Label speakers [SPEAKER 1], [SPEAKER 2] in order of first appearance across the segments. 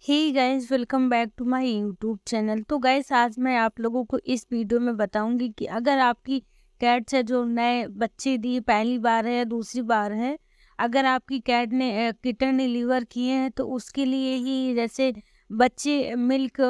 [SPEAKER 1] Hey guys, welcome back to my YouTube channel. तो guys, आज मैं आप लोगों को इस वीडियो में बताऊंगी कि अगर आपकी कैट्स है जो नए बच्चे दिए पहली बार है या दूसरी बार है, अगर आपकी कैट ने किटन डिलीवर किए हैं तो उसके लिए ही जैसे बच्चे मिल्क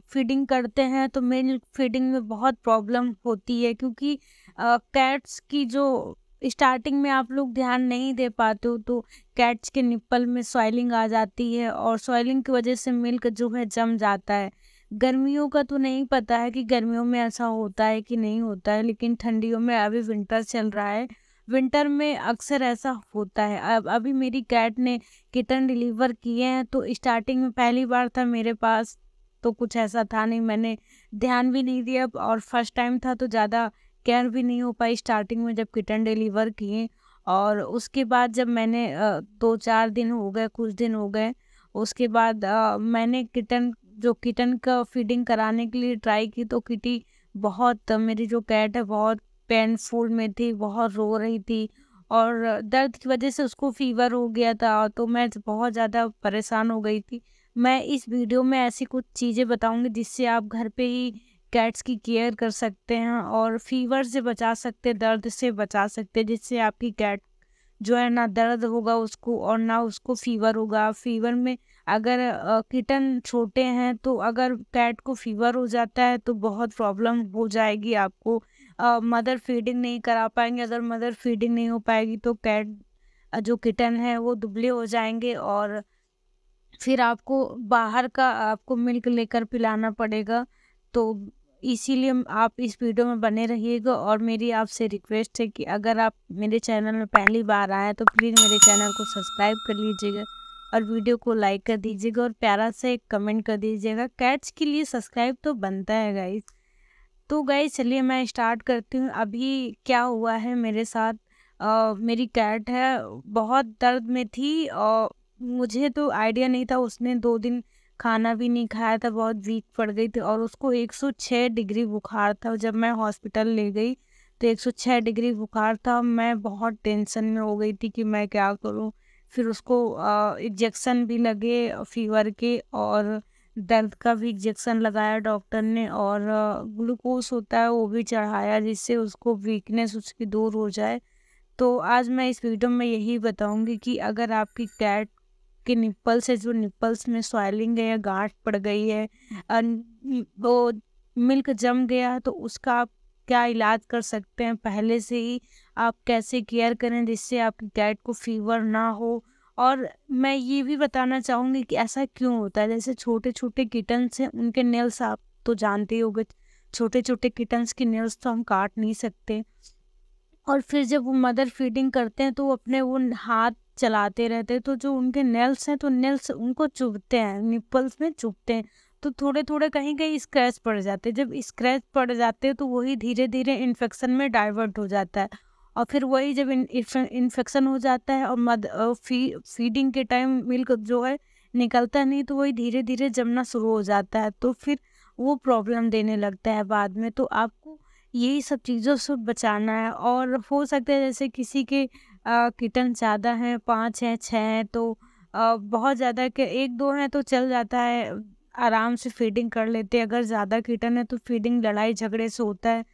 [SPEAKER 1] फीडिंग करते हैं तो मिल्क फीडिंग में बहुत प्रॉब्लम होती है, क्योंकि कैट्स की जो स्टार्टिंग में आप लोग ध्यान नहीं दे पाते हो तो कैट्स के निप्पल में स्वेलिंग आ जाती है और स्वेलिंग की वजह से मिल्क जो है जम जाता है। गर्मियों का तो नहीं पता है कि गर्मियों में ऐसा होता है कि नहीं होता है, लेकिन ठंडियों में अभी विंटर चल रहा है, विंटर में अक्सर ऐसा होता है। अब अभी मेरी कैट ने किटन डिलीवर किए हैं तो स्टार्टिंग में पहली बार था मेरे पास, तो कुछ ऐसा था नहीं, मैंने ध्यान भी नहीं दिया और फर्स्ट टाइम था तो ज़्यादा केयर भी नहीं हो पाई स्टार्टिंग में जब किटन डिलीवर किए। और उसके बाद जब मैंने 2-4 दिन हो गए, कुछ दिन हो गए, उसके बाद मैंने किटन का फीडिंग कराने के लिए ट्राई की तो किटी बहुत मेरी जो कैट है बहुत पेनफुल में थी, बहुत रो रही थी और दर्द की वजह से उसको फीवर हो गया था, तो मैं बहुत ज़्यादा परेशान हो गई थी। मैं इस वीडियो में ऐसी कुछ चीज़ें बताऊंगी जिससे आप घर पे ही कैट्स की केयर कर सकते हैं और फीवर से बचा सकते, दर्द से बचा सकते, जिससे आपकी कैट जो है ना दर्द होगा उसको और ना उसको फीवर होगा। फीवर में अगर किटन छोटे हैं तो अगर कैट को फीवर हो जाता है तो बहुत प्रॉब्लम हो जाएगी आपको। मदर फीडिंग नहीं करा पाएंगे, अगर मदर फीडिंग नहीं हो पाएगी तो कैट जो किटन है वो दुबले हो जाएंगे और फिर आपको मिल्क लेकर पिलाना पड़ेगा। तो इसीलिए आप इस वीडियो में बने रहिएगा और मेरी आपसे रिक्वेस्ट है कि अगर आप मेरे चैनल में पहली बार आए तो प्लीज़ मेरे चैनल को सब्सक्राइब कर लीजिएगा और वीडियो को लाइक कर दीजिएगा और प्यारा से एक कमेंट कर दीजिएगा। कैट्स के लिए सब्सक्राइब तो बनता है गाइस। तो गाइस चलिए मैं स्टार्ट करती हूँ। अभी क्या हुआ है मेरे साथ, मेरी कैट है बहुत दर्द में थी और मुझे तो आइडिया नहीं था, उसने 2 दिन खाना भी नहीं खाया था, बहुत वीक पड़ गई थी और उसको 106 डिग्री बुखार था। जब मैं हॉस्पिटल ले गई तो 106 डिग्री बुखार था। मैं बहुत टेंशन में हो गई थी कि मैं क्या करूँ। फिर उसको इंजेक्शन भी लगे फीवर के और दर्द का भी इंजेक्शन लगाया डॉक्टर ने और ग्लूकोज होता है वो भी चढ़ाया जिससे उसको वीकनेस उसकी दूर हो जाए। तो आज मैं इस वीडियो में यही बताऊंगी कि अगर आपकी कैट के निप्पल्स है, जो निप्पल्स में स्वेलिंग है या गांठ पड़ गई है, वो मिल्क जम गया है, तो उसका आप क्या इलाज कर सकते हैं, पहले से ही आप कैसे केयर करें जिससे आपकी कैट को फीवर ना हो। और मैं ये भी बताना चाहूँगी कि ऐसा क्यों होता है। जैसे छोटे छोटे किटन्स हैं, उनके नेल्स आप तो जानते ही होंगे, छोटे छोटे किटन्स के नेल्स तो हम काट नहीं सकते और फिर जब वो मदर फीडिंग करते हैं तो वो अपने वो हाथ चलाते रहते हैं, तो जो उनके नेल्स हैं तो नेल्स उनको चुभते हैं, निप्पल्स में चुभते हैं, तो थोड़े थोड़े कहीं कहीं स्क्रैच पड़ जाते हैं। जब स्क्रैच पड़ जाते हैं तो वही धीरे धीरे इन्फेक्शन में डाइवर्ट हो जाता है और फिर वही जब इन्फेक्शन हो जाता है और फीडिंग के टाइम मिल्क जो है निकलता नहीं तो वही धीरे धीरे जमना शुरू हो जाता है, तो फिर वो प्रॉब्लम देने लगता है बाद में। तो आपको यही सब चीज़ों से बचाना है और हो सकता है जैसे किसी के किटन ज़्यादा हैं, 5 हैं, 6 हैं, तो बहुत ज़्यादा के 1-2 हैं तो चल जाता है, आराम से फीडिंग कर लेते हैं। अगर ज़्यादा किटन है तो फीडिंग लड़ाई झगड़े से होता है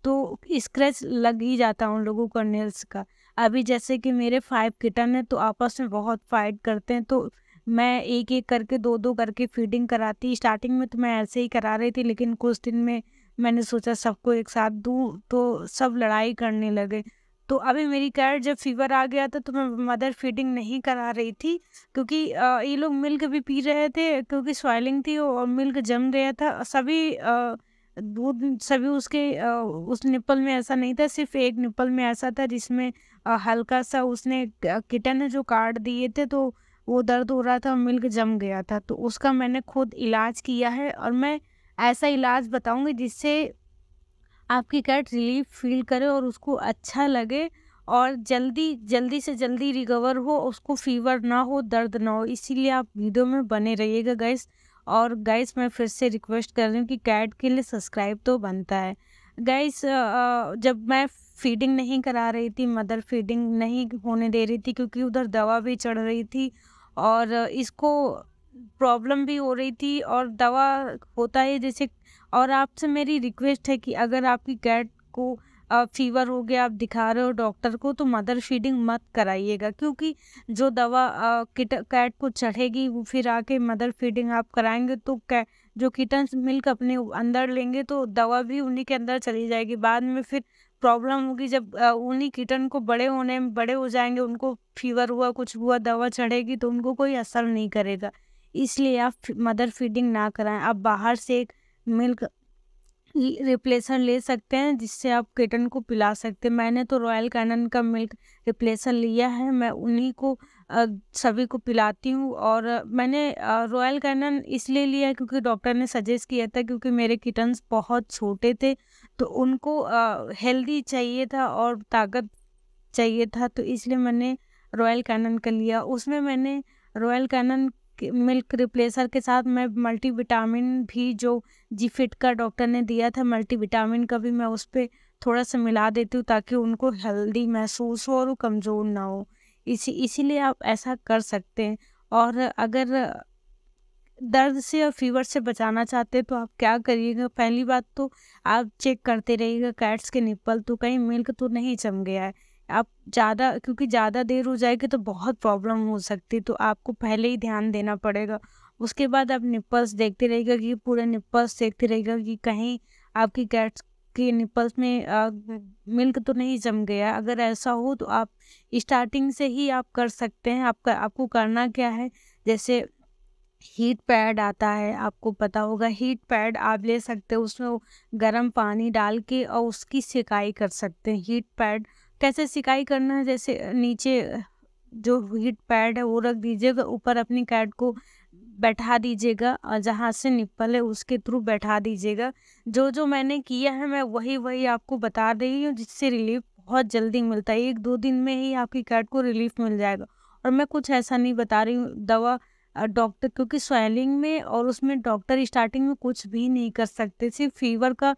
[SPEAKER 1] तो स्क्रैच लग ही जाता है उन लोगों को नेल्स का। अभी जैसे कि मेरे 5 किटन है तो आपस में बहुत फाइट करते हैं, तो मैं एक एक करके 2-2 करके फीडिंग कराती। स्टार्टिंग में तो मैं ऐसे ही करा रही थी, लेकिन कुछ दिन में मैंने सोचा सबको एक साथ दूँ तो सब लड़ाई करने लगे। तो अभी मेरी कैट जब फीवर आ गया था तो मैं मदर फीडिंग नहीं करा रही थी, क्योंकि ये लोग मिल्क भी पी रहे थे, क्योंकि स्वेलिंग थी और मिल्क जम गया था। दूध सभी उस निप्पल में ऐसा नहीं था, सिर्फ एक निप्पल में ऐसा था जिसमें हल्का सा उसने किटन है जो काट दिए थे, तो वो दर्द हो रहा था और मिल्क जम गया था, तो उसका मैंने खुद इलाज किया है और मैं ऐसा इलाज बताऊंगी जिससे आपकी कैट रिलीफ फील करे और उसको अच्छा लगे और जल्दी जल्दी से जल्दी रिकवर हो, उसको फीवर ना हो, दर्द ना हो। इसीलिए आप वीडियो में बने रहिएगा गाइस। और गाइस मैं फिर से रिक्वेस्ट कर रही हूँ कि कैट के लिए सब्सक्राइब तो बनता है गाइस। जब मैं फीडिंग नहीं करा रही थी, मदर फीडिंग नहीं होने दे रही थी, क्योंकि उधर दवा भी चढ़ रही थी और इसको प्रॉब्लम भी हो रही थी और दवा होता है जैसे। और आपसे मेरी रिक्वेस्ट है कि अगर आपकी कैट को फीवर हो गया, आप दिखा रहे हो डॉक्टर को, तो मदर फीडिंग मत कराइएगा, क्योंकि जो दवा कैट को चढ़ेगी वो फिर आके मदर फीडिंग आप कराएंगे तो जो किटन्स मिल्क अपने अंदर लेंगे तो दवा भी उन्हीं के अंदर चली जाएगी। बाद में फिर प्रॉब्लम होगी जब उन्हीं किटन को बड़े हो जाएंगे, उनको फीवर हुआ, कुछ हुआ, दवा चढ़ेगी तो उनको कोई असर नहीं करेगा। इसलिए आप मदर फीडिंग ना कराएं। आप बाहर से एक मिल्क रिप्लेसर ले सकते हैं जिससे आप किटन को पिला सकते हैं। मैंने तो रॉयल कैनन का मिल्क रिप्लेसर लिया है, मैं उन्हीं को सभी को पिलाती हूँ। और मैंने रॉयल कैनन इसलिए लिया है क्योंकि डॉक्टर ने सजेस्ट किया था, क्योंकि मेरे किटन्स बहुत छोटे थे तो उनको हेल्दी चाहिए था और ताकत चाहिए था, तो इसलिए मैंने रॉयल कैनन का लिया। उसमें मैंने रॉयल कैनन मिल्क रिप्लेसर के साथ मैं मल्टीविटामिन भी, जो जी-फिट का डॉक्टर ने दिया था, मल्टीविटामिन का भी मैं उस पे थोड़ा सा मिला देती हूँ ताकि उनको हेल्दी महसूस हो और वो कमज़ोर ना हो। इसीलिए आप ऐसा कर सकते हैं। और अगर दर्द से और फीवर से बचाना चाहते हैं तो आप क्या करिएगा, पहली बात तो आप चेक करते रहिएगा कैट्स के निप्पल, तो कहीं मिल्क तो नहीं जम गया है। आप क्योंकि ज़्यादा देर हो जाएगी तो बहुत प्रॉब्लम हो सकती है, तो आपको पहले ही ध्यान देना पड़ेगा। उसके बाद आप निप्पल्स देखते रहिएगा कि पूरे निप्पल्स देखते रहिएगा कि कहीं आपकी कैट्स के निप्पल्स में मिल्क तो नहीं जम गया। अगर ऐसा हो तो आप स्टार्टिंग से ही आप कर सकते हैं। आपको करना क्या है, जैसे हीट पैड आता है, आपको पता होगा, हीट पैड आप ले सकते हो, उसमें वो गर्म पानी डाल के और उसकी सिकाई कर सकते हैं। हीट पैड कैसे सिकाई करना है, जैसे नीचे जो हीट पैड है वो रख दीजिएगा, ऊपर अपनी कैट को बैठा दीजिएगा और जहाँ से निप्पल है उसके थ्रू बैठा दीजिएगा। जो मैंने किया है मैं वही आपको बता रही हूँ, जिससे रिलीफ बहुत जल्दी मिलता है। 1-2 दिन में ही आपकी कैट को रिलीफ मिल जाएगा। और मैं कुछ ऐसा नहीं बता रही हूँ दवा, डॉक्टर, क्योंकि स्वेलिंग में और उसमें डॉक्टर स्टार्टिंग में कुछ भी नहीं कर सकते, सिर्फ फीवर का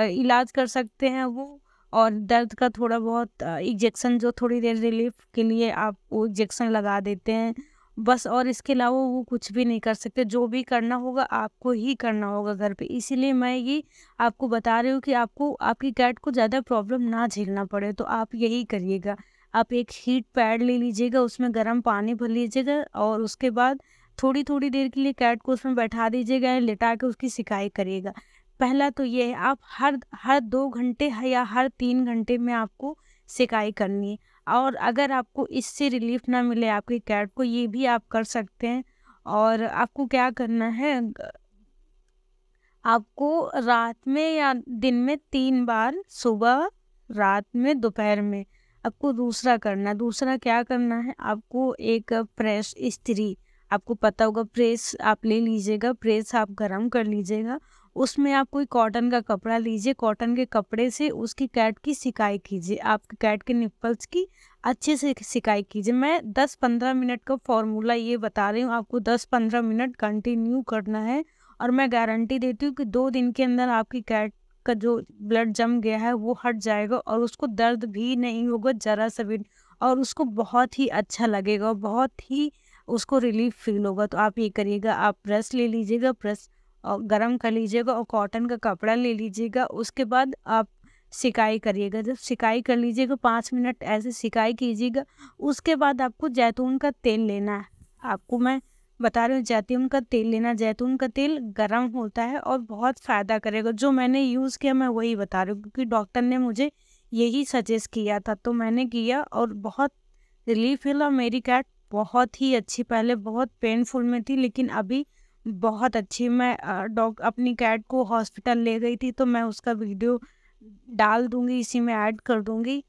[SPEAKER 1] इलाज कर सकते हैं वो, और दर्द का थोड़ा बहुत इंजेक्शन, जो थोड़ी देर रिलीफ के लिए आप वो इंजेक्शन लगा देते हैं बस, और इसके अलावा वो कुछ भी नहीं कर सकते। जो भी करना होगा आपको ही करना होगा घर पे। इसीलिए मैं ये आपको बता रही हूँ कि आपको आपकी कैट को ज़्यादा प्रॉब्लम ना झेलना पड़े, तो आप यही करिएगा। आप एक हीट पैड ले लीजिएगा, उसमें गर्म पानी भर लीजिएगा और उसके बाद थोड़ी देर के लिए कैट को उसमें बैठा दीजिएगा या लिटा के उसकी सिकाई करिएगा। पहला तो ये है, आप हर 2 घंटे या हर 3 घंटे में आपको सिकाई करनी है। और अगर आपको इससे रिलीफ ना मिले आपकी कैट को, ये भी आप कर सकते हैं। और आपको क्या करना है, आपको रात में या दिन में 3 बार, सुबह, रात में, दोपहर में, आपको दूसरा क्या करना है, आपको एक प्रेस इस्त्री, आपको पता होगा, प्रेस आप ले लीजिएगा, प्रेस आप गरम कर लीजिएगा, उसमें आप कोई कॉटन का कपड़ा लीजिए, कॉटन के कपड़े से उसकी कैट की सिकाई कीजिए, आपकी कैट के निप्पल्स की अच्छे से सिकाई कीजिए। मैं 10-15 मिनट का फॉर्मूला ये बता रही हूँ, आपको 10-15 मिनट कंटिन्यू करना है और मैं गारंटी देती हूँ कि 2 दिन के अंदर आपकी कैट का जो ब्लड जम गया है वो हट जाएगा और उसको दर्द भी नहीं होगा ज़रा सा भी, और उसको बहुत ही अच्छा लगेगा और बहुत ही उसको रिलीफ फील होगा। तो आप ये करिएगा, आप प्रेस ले लीजिएगा, प्रेस और गरम कर लीजिएगा और कॉटन का कपड़ा ले लीजिएगा। उसके बाद आप सिकाई करिएगा, जब सिकाई कर लीजिएगा 5 मिनट ऐसे सिकाई कीजिएगा। उसके बाद आपको जैतून का तेल लेना है, आपको मैं बता रही हूँ जैतून का तेल लेना। जैतून का तेल गरम होता है और बहुत फ़ायदा करेगा। जो मैंने यूज़ किया मैं वही बता रही हूँ, क्योंकि डॉक्टर ने मुझे यही सजेस्ट किया था तो मैंने किया और बहुत रिलीफ मिला। मेरी कैट बहुत ही अच्छी, पहले बहुत पेनफुल में थी लेकिन अभी बहुत अच्छी। मैं अपनी कैट को हॉस्पिटल ले गई थी तो मैं उसका वीडियो डाल दूँगी, इसी में ऐड कर दूँगी।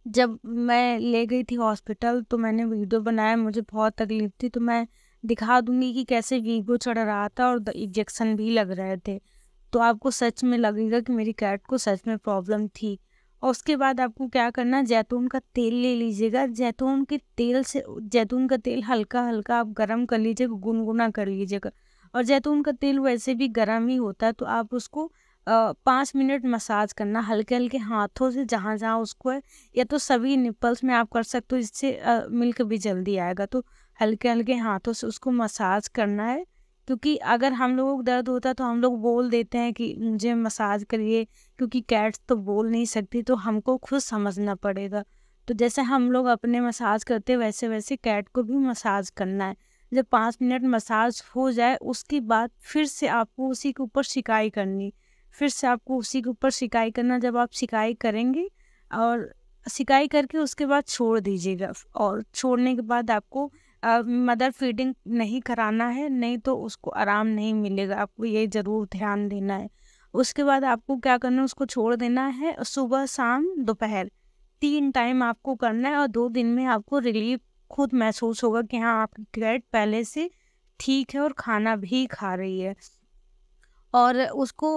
[SPEAKER 1] जब मैं ले गई थी हॉस्पिटल तो मैंने वीडियो बनाया, मुझे बहुत तकलीफ़ थी तो मैं दिखा दूँगी कि कैसे वीगो चढ़ रहा था और इंजेक्शन भी लग रहे थे। तो आपको सच में लगेगा कि मेरी कैट को सच में प्रॉब्लम थी। और उसके बाद आपको क्या करना है, जैतून का तेल ले लीजिएगा। जैतून का तेल हल्का-हल्का आप गरम कर लीजिएगा, गुनगुना कर लीजिएगा। और जैतून का तेल वैसे भी गरम ही होता है तो आप उसको 5 मिनट मसाज करना हल्के-हल्के हाथों से जहाँ-जहाँ उसको है, या तो सभी निप्पल्स में आप कर सकते हो, इससे मिल्क भी जल्दी आएगा। तो हल्के हल्के हाथों से उसको मसाज करना है। क्योंकि अगर हम लोगों को दर्द होता है तो हम लोग बोल देते हैं कि मुझे मसाज करिए, क्योंकि कैट्स तो बोल नहीं सकती, तो हमको खुद समझना पड़ेगा। तो जैसे हम लोग अपने मसाज करते हैं वैसे वैसे कैट को भी मसाज करना है। जब 5 मिनट मसाज हो जाए उसके बाद फिर से आपको उसी के ऊपर सिकाई करनी, फिर से आपको उसी के ऊपर सिकाई करना। जब आप सिकाई करेंगे और सिकाई करके उसके बाद छोड़ दीजिएगा, और छोड़ने के बाद आपको मदर फीडिंग नहीं कराना है, नहीं तो उसको आराम नहीं मिलेगा, आपको ये ज़रूर ध्यान देना है। उसके बाद आपको क्या करना है, उसको छोड़ देना है। सुबह शाम दोपहर 3 टाइम आपको करना है, और 2 दिन में आपको रिलीफ खुद महसूस होगा कि हाँ, आपकी कैट पहले से ठीक है और खाना भी खा रही है। और उसको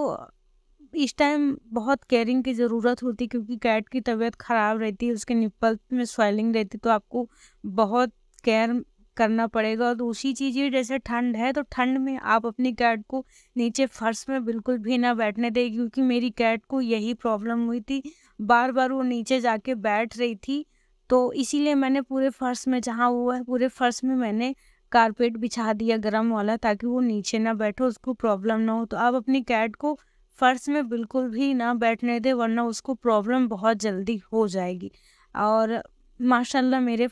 [SPEAKER 1] इस टाइम बहुत केयरिंग की ज़रूरत होती है, क्योंकि कैट की तबीयत ख़राब रहती है, उसके निप्पल में स्वेलिंग रहती है, तो आपको बहुत केयर करना पड़ेगा। और दूसरी चीज़ ये, जैसे ठंड है तो ठंड में आप अपनी कैट को नीचे फर्श में बिल्कुल भी ना बैठने दें, क्योंकि मेरी कैट को यही प्रॉब्लम हुई थी, बार बार वो नीचे जाके बैठ रही थी। तो इसीलिए मैंने पूरे फर्श में, जहाँ वो है पूरे फर्श में मैंने कारपेट बिछा दिया गर्म वाला, ताकि वो नीचे ना बैठे, उसको प्रॉब्लम ना हो। तो आप अपनी कैट को फर्श में बिल्कुल भी ना बैठने दें, वरना उसको प्रॉब्लम बहुत जल्दी हो जाएगी। और माशाल्लाह मेरे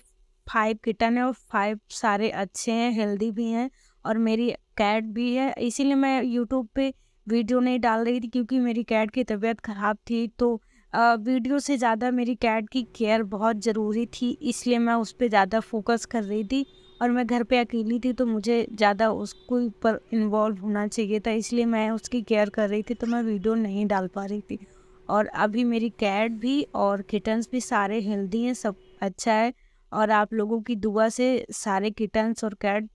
[SPEAKER 1] 5 किटन है, और 5 सारे अच्छे हैं, हेल्दी भी हैं, और मेरी कैट भी है। इसीलिए मैं यूट्यूब पे वीडियो नहीं डाल रही थी, क्योंकि मेरी कैट की तबीयत ख़राब थी। तो वीडियो से ज़्यादा मेरी कैट की केयर बहुत ज़रूरी थी, इसलिए मैं उस पर ज़्यादा फोकस कर रही थी। और मैं घर पे अकेली थी, तो मुझे ज़्यादा उसको ऊपर इन्वॉल्व होना चाहिए था, इसलिए मैं उसकी केयर कर रही थी, तो मैं वीडियो नहीं डाल पा रही थी। और अभी मेरी कैट भी और किटन्स भी सारे हेल्दी हैं, सब अच्छा है। और आप लोगों की दुआ से सारे किटन्स और कैट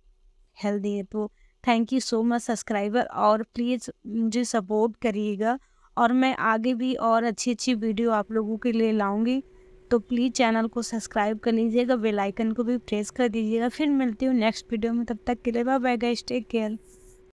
[SPEAKER 1] हेल्दी हैं। तो thank you so much subscriber, और प्लीज़ मुझे सपोर्ट करिएगा, और मैं आगे भी और अच्छी अच्छी वीडियो आप लोगों के लिए लाऊंगी। तो प्लीज़ चैनल को सब्सक्राइब कर लीजिएगा, बेल आइकन को भी प्रेस कर दीजिएगा। फिर मिलती हूँ नेक्स्ट वीडियो में, तब तक के लिए bye bye guys, take care.